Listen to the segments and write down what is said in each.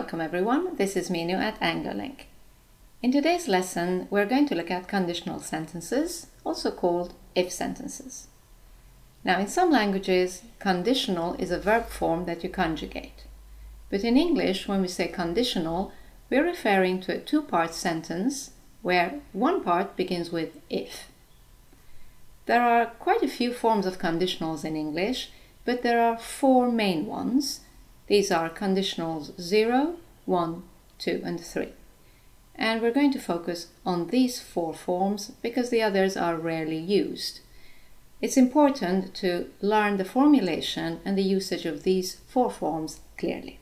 Welcome everyone, this is Minu at AngloLink. In today's lesson, we're going to look at conditional sentences, also called if sentences. Now, in some languages, conditional is a verb form that you conjugate. But in English, when we say conditional, we're referring to a two-part sentence where one part begins with if. There are quite a few forms of conditionals in English, but there are four main ones. These are conditionals 0, 1, 2, and 3. And we're going to focus on these four forms because the others are rarely used. It's important to learn the formulation and the usage of these four forms clearly.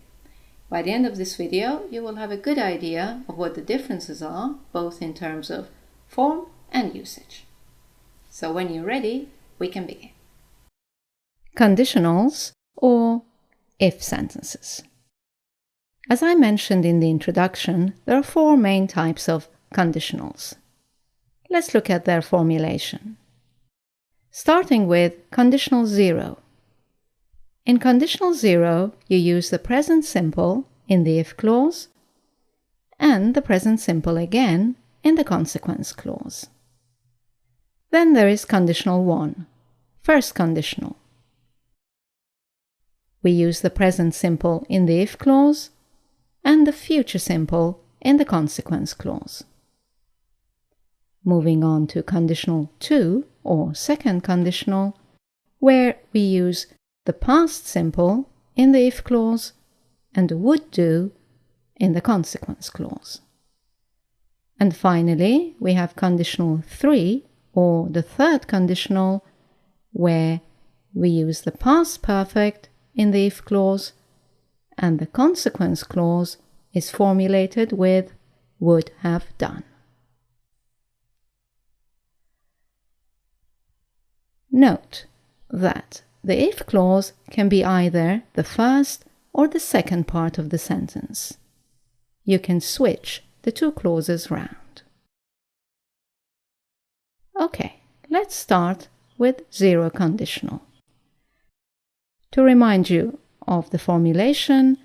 By the end of this video, you will have a good idea of what the differences are, both in terms of form and usage. So when you're ready, we can begin. Conditionals, or if sentences. As I mentioned in the introduction, there are four main types of conditionals. Let's look at their formulation. Starting with conditional 0. In conditional 0, you use the present simple in the if clause and the present simple again in the consequence clause. Then there is conditional 1, first conditional. We use the present simple in the if clause and the future simple in the consequence clause. Moving on to conditional 2, or second conditional, where we use the past simple in the if clause and would do in the consequence clause. And finally, we have conditional 3, or the third conditional, where we use the past perfect in the if clause and the consequence clause is formulated with would have done. Note that the if clause can be either the first or the second part of the sentence. You can switch the two clauses round. Okay, let's start with 0 conditional. To remind you of the formulation,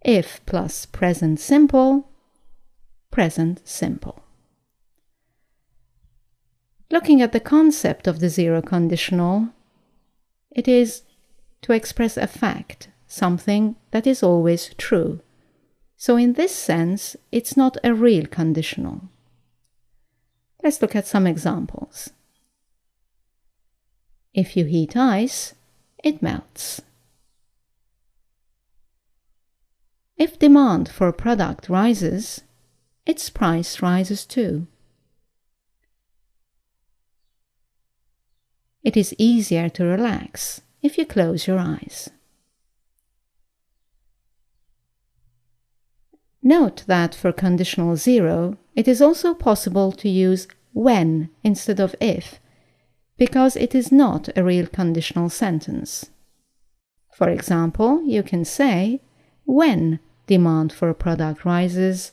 if plus present simple, present simple. Looking at the concept of the 0 conditional, it is to express a fact, something that is always true. So in this sense, it's not a real conditional. Let's look at some examples. If you heat ice, it melts. If demand for a product rises, its price rises too. It is easier to relax if you close your eyes. Note that for conditional 0, it is also possible to use when instead of if, because it is not a real conditional sentence. For example, you can say, when demand for a product rises,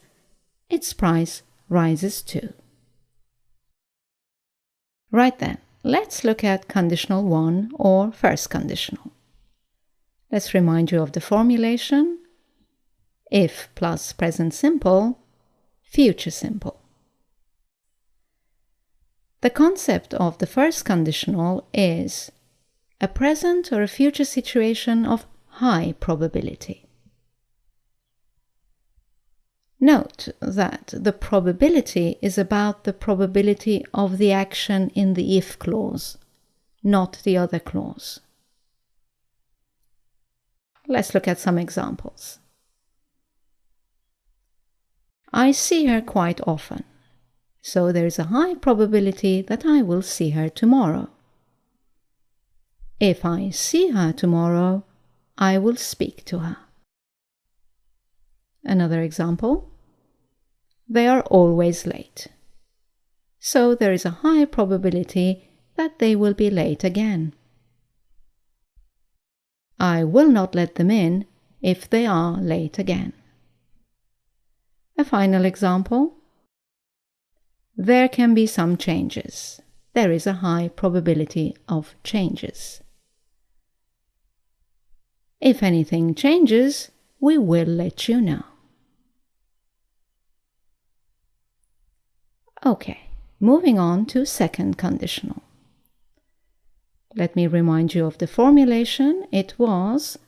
its price rises too. Right then, let's look at conditional 1 or first conditional. Let's remind you of the formulation. If plus present simple, future simple. The concept of the first conditional is a present or a future situation of high probability. Note that the probability is about the probability of the action in the if clause, not the other clause. Let's look at some examples. I see her quite often, so there is a high probability that I will see her tomorrow. If I see her tomorrow, I will speak to her. Another example. They are always late, so there is a high probability that they will be late again. I will not let them in if they are late again. A final example. There can be some changes. There is a high probability of changes. If anything changes, we will let you know. Okay, moving on to second conditional. Let me remind you of the formulation. It was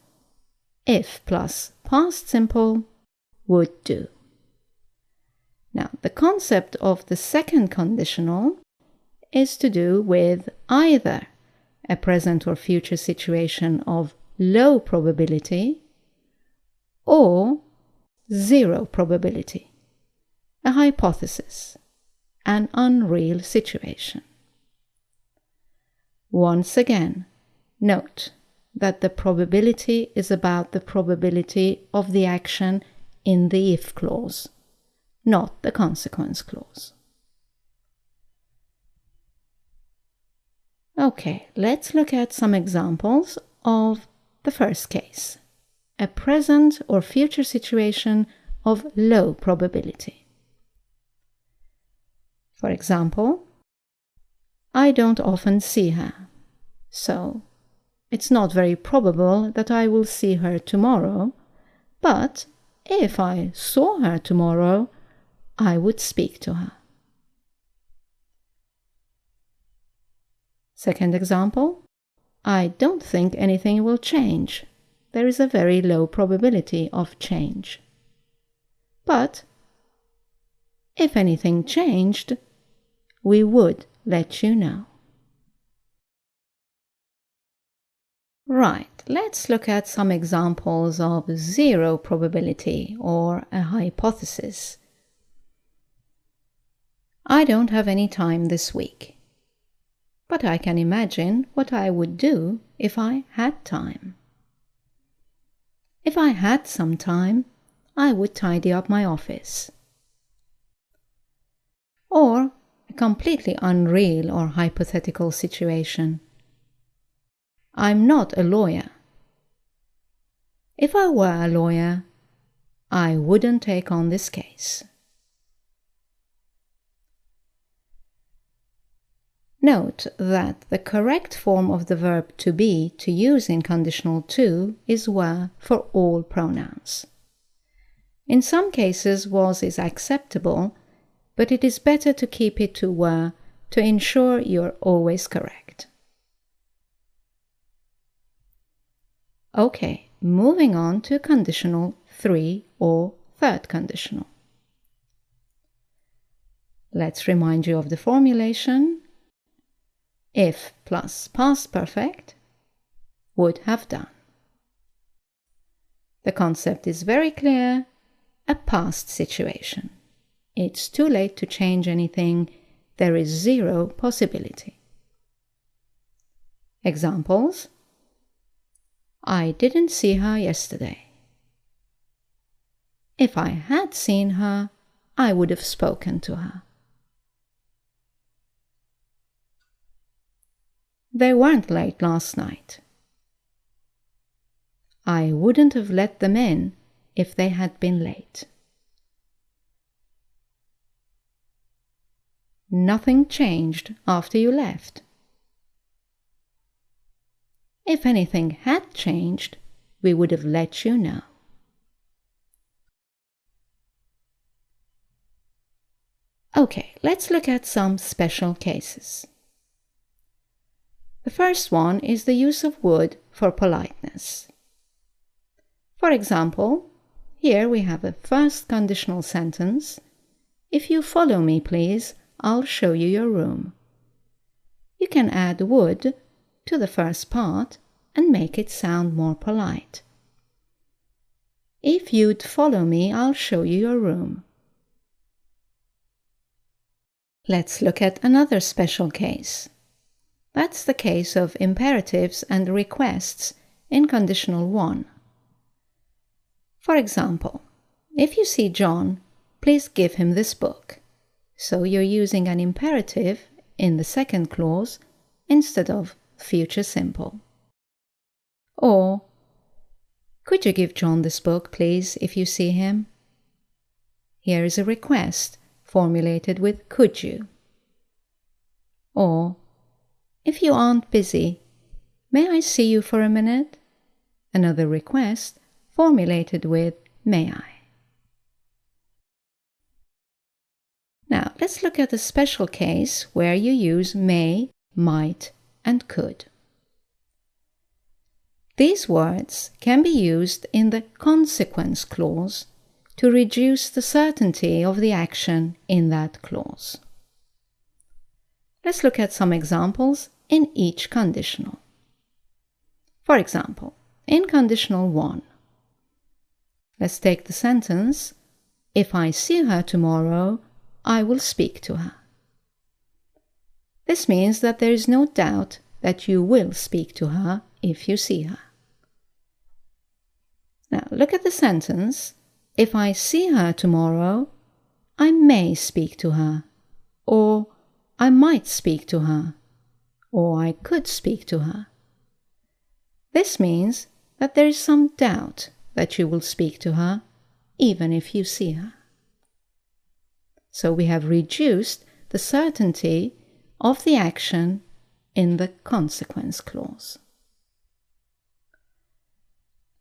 if plus past simple would do. Now, the concept of the second conditional is to do with either a present or future situation of low probability or zero probability, a hypothesis, an unreal situation. Once again, note that the probability is about the probability of the action in the if clause, not the consequence clause. Okay, let's look at some examples of the first case, a present or future situation of low probability. For example, I don't often see her, so it's not very probable that I will see her tomorrow, but if I saw her tomorrow, I would speak to her. Second example, I don't think anything will change. There is a very low probability of change. But if anything changed, we would let you know. Right, let's look at some examples of zero probability or a hypothesis. I don't have any time this week, but I can imagine what I would do if I had time. If I had some time, I would tidy up my office. Or a completely unreal or hypothetical situation. I'm not a lawyer. If I were a lawyer, I wouldn't take on this case. Note that the correct form of the verb to be to use in conditional 2 is were for all pronouns. In some cases, was is acceptable, but it is better to keep it to were to ensure you're always correct. Okay, moving on to conditional 3 or third conditional. Let's remind you of the formulation. If plus past perfect would have done. The concept is very clear, a past situation. It's too late to change anything. There is zero possibility. Examples: I didn't see her yesterday. If I had seen her, I would have spoken to her. They weren't late last night. I wouldn't have let them in if they had been late. Nothing changed after you left. If anything had changed, we would have let you know. Okay, let's look at some special cases. The first one is the use of would for politeness. For example, here we have a first conditional sentence. If you follow me, please, I'll show you your room. You can add would to the first part and make it sound more polite. If you'd follow me, I'll show you your room. Let's look at another special case. That's the case of imperatives and requests in conditional 1. For example, if you see John, please give him this book. So you're using an imperative in the second clause instead of future simple. Or, could you give John this book, please, if you see him? Here is a request formulated with could you. Or, if you aren't busy, may I see you for a minute? Another request formulated with may I. Now, let's look at a special case where you use may, might, and could. These words can be used in the consequence clause to reduce the certainty of the action in that clause. Let's look at some examples in each conditional. For example, in conditional 1, let's take the sentence, if I see her tomorrow, I will speak to her. This means that there is no doubt that you will speak to her if you see her. Now look at the sentence, if I see her tomorrow, I may speak to her, or I might speak to her, or I could speak to her. This means that there is some doubt that you will speak to her, even if you see her. So we have reduced the certainty of the action in the consequence clause.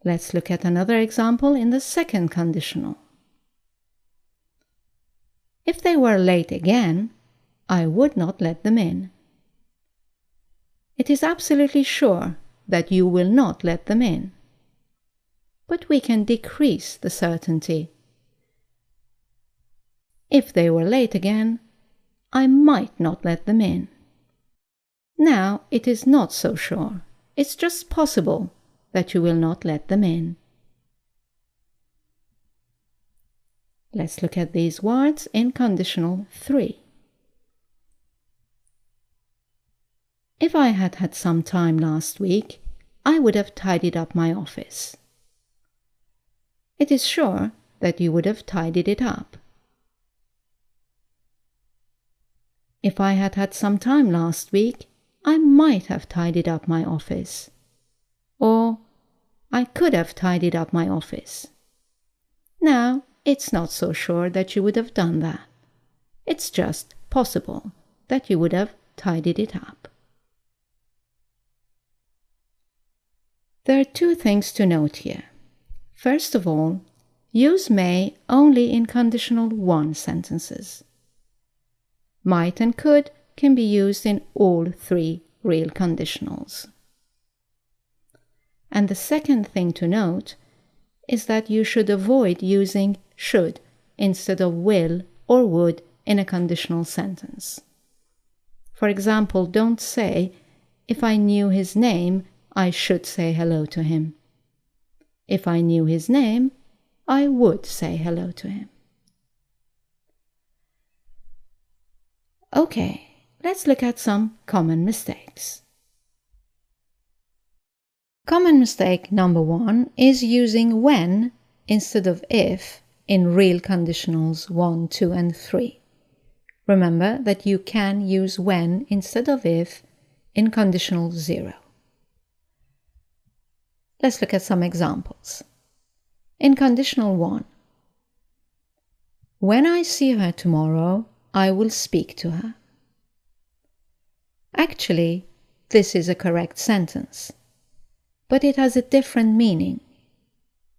Let's look at another example in the second conditional. If they were late again, I would not let them in. It is absolutely sure that you will not let them in, but we can decrease the certainty. If they were late again, I might not let them in. Now it is not so sure. It's just possible that you will not let them in. Let's look at these words in conditional 3. If I had had some time last week, I would have tidied up my office. It is sure that you would have tidied it up. If I had had some time last week, I might have tidied up my office. Or, I could have tidied up my office. Now, it's not so sure that you would have done that. It's just possible that you would have tidied it up. There are two things to note here. First of all, use may only in conditional 1 sentences. Might and could can be used in all 3 real conditionals. And the second thing to note is that you should avoid using should instead of will or would in a conditional sentence. For example, don't say, if I knew his name, I should say hello to him. If I knew his name, I would say hello to him. Okay, let's look at some common mistakes. Common mistake number 1 is using when instead of if in real conditionals 1, 2, and 3. Remember that you can use when instead of if in conditional 0. Let's look at some examples. In conditional 1, when I see her tomorrow, I will speak to her. Actually, this is a correct sentence, but it has a different meaning.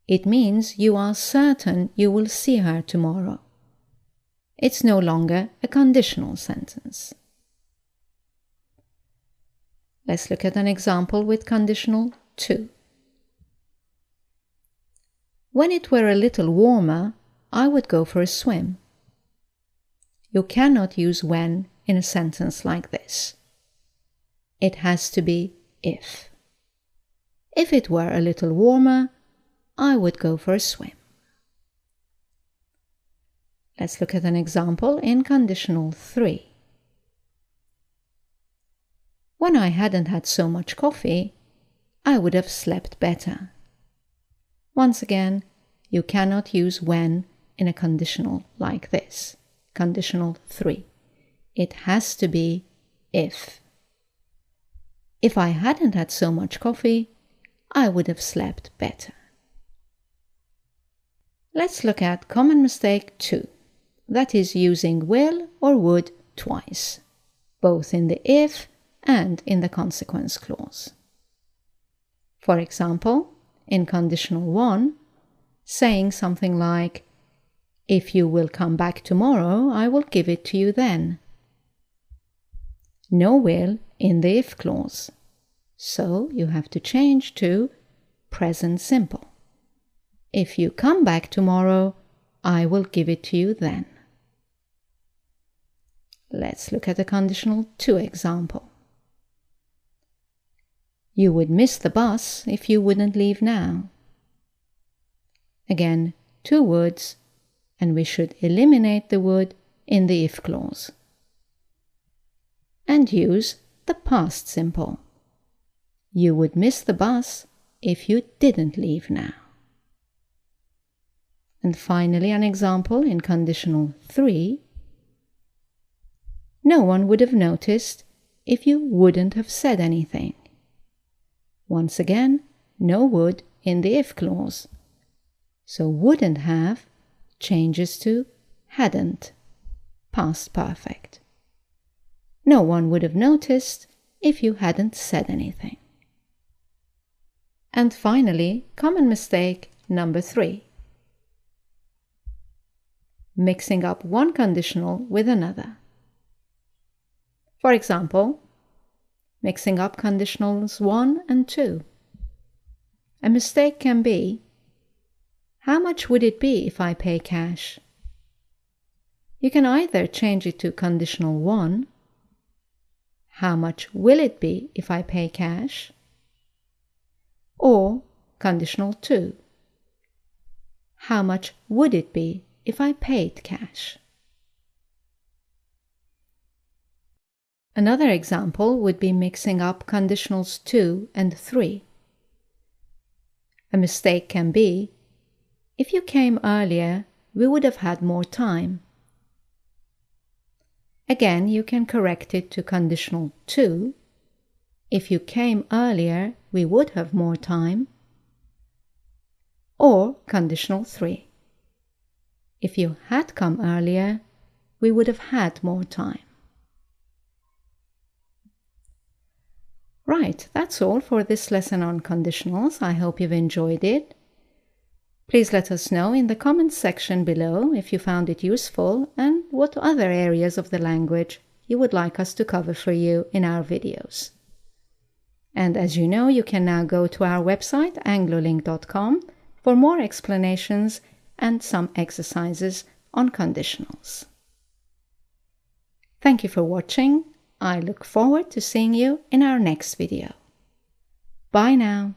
It means you are certain you will see her tomorrow. It's no longer a conditional sentence. Let's look at an example with conditional 2. When it were a little warmer, I would go for a swim. You cannot use when in a sentence like this. It has to be if. If it were a little warmer, I would go for a swim. Let's look at an example in conditional 3. When I hadn't had so much coffee, I would have slept better. Once again, you cannot use when in a conditional like this. Conditional 3. It has to be if. If I hadn't had so much coffee, I would have slept better. Let's look at common mistake 2. That is using will or would twice, both in the if and in the consequence clause. For example, in conditional 1, saying something like, "If you will come back tomorrow, I will give it to you then." No will in the if clause, so you have to change to present simple. If you come back tomorrow, I will give it to you then. Let's look at a conditional to example. You would miss the bus if you wouldn't leave now. Again, two words, and we should eliminate the would in the if clause. And use the past simple. You would miss the bus if you didn't leave now. And finally, an example in conditional 3. No one would have noticed if you wouldn't have said anything. Once again, no would in the if clause. So wouldn't have changes to hadn't, past perfect. No one would have noticed if you hadn't said anything. And finally, common mistake number 3. Mixing up one conditional with another. For example, mixing up conditionals 1 and 2. A mistake can be, how much would it be if I pay cash? You can either change it to conditional 1, how much will it be if I pay cash? Or conditional 2, how much would it be if I paid cash? Another example would be mixing up conditionals 2 and 3. A mistake can be, if you came earlier, we would have had more time. Again, you can correct it to conditional 2. If you came earlier, we would have more time. Or conditional 3. If you had come earlier, we would have had more time. Right, that's all for this lesson on conditionals. I hope you've enjoyed it. Please let us know in the comments section below if you found it useful and what other areas of the language you would like us to cover for you in our videos. And as you know, you can now go to our website anglolink.com for more explanations and some exercises on conditionals. Thank you for watching. I look forward to seeing you in our next video. Bye now.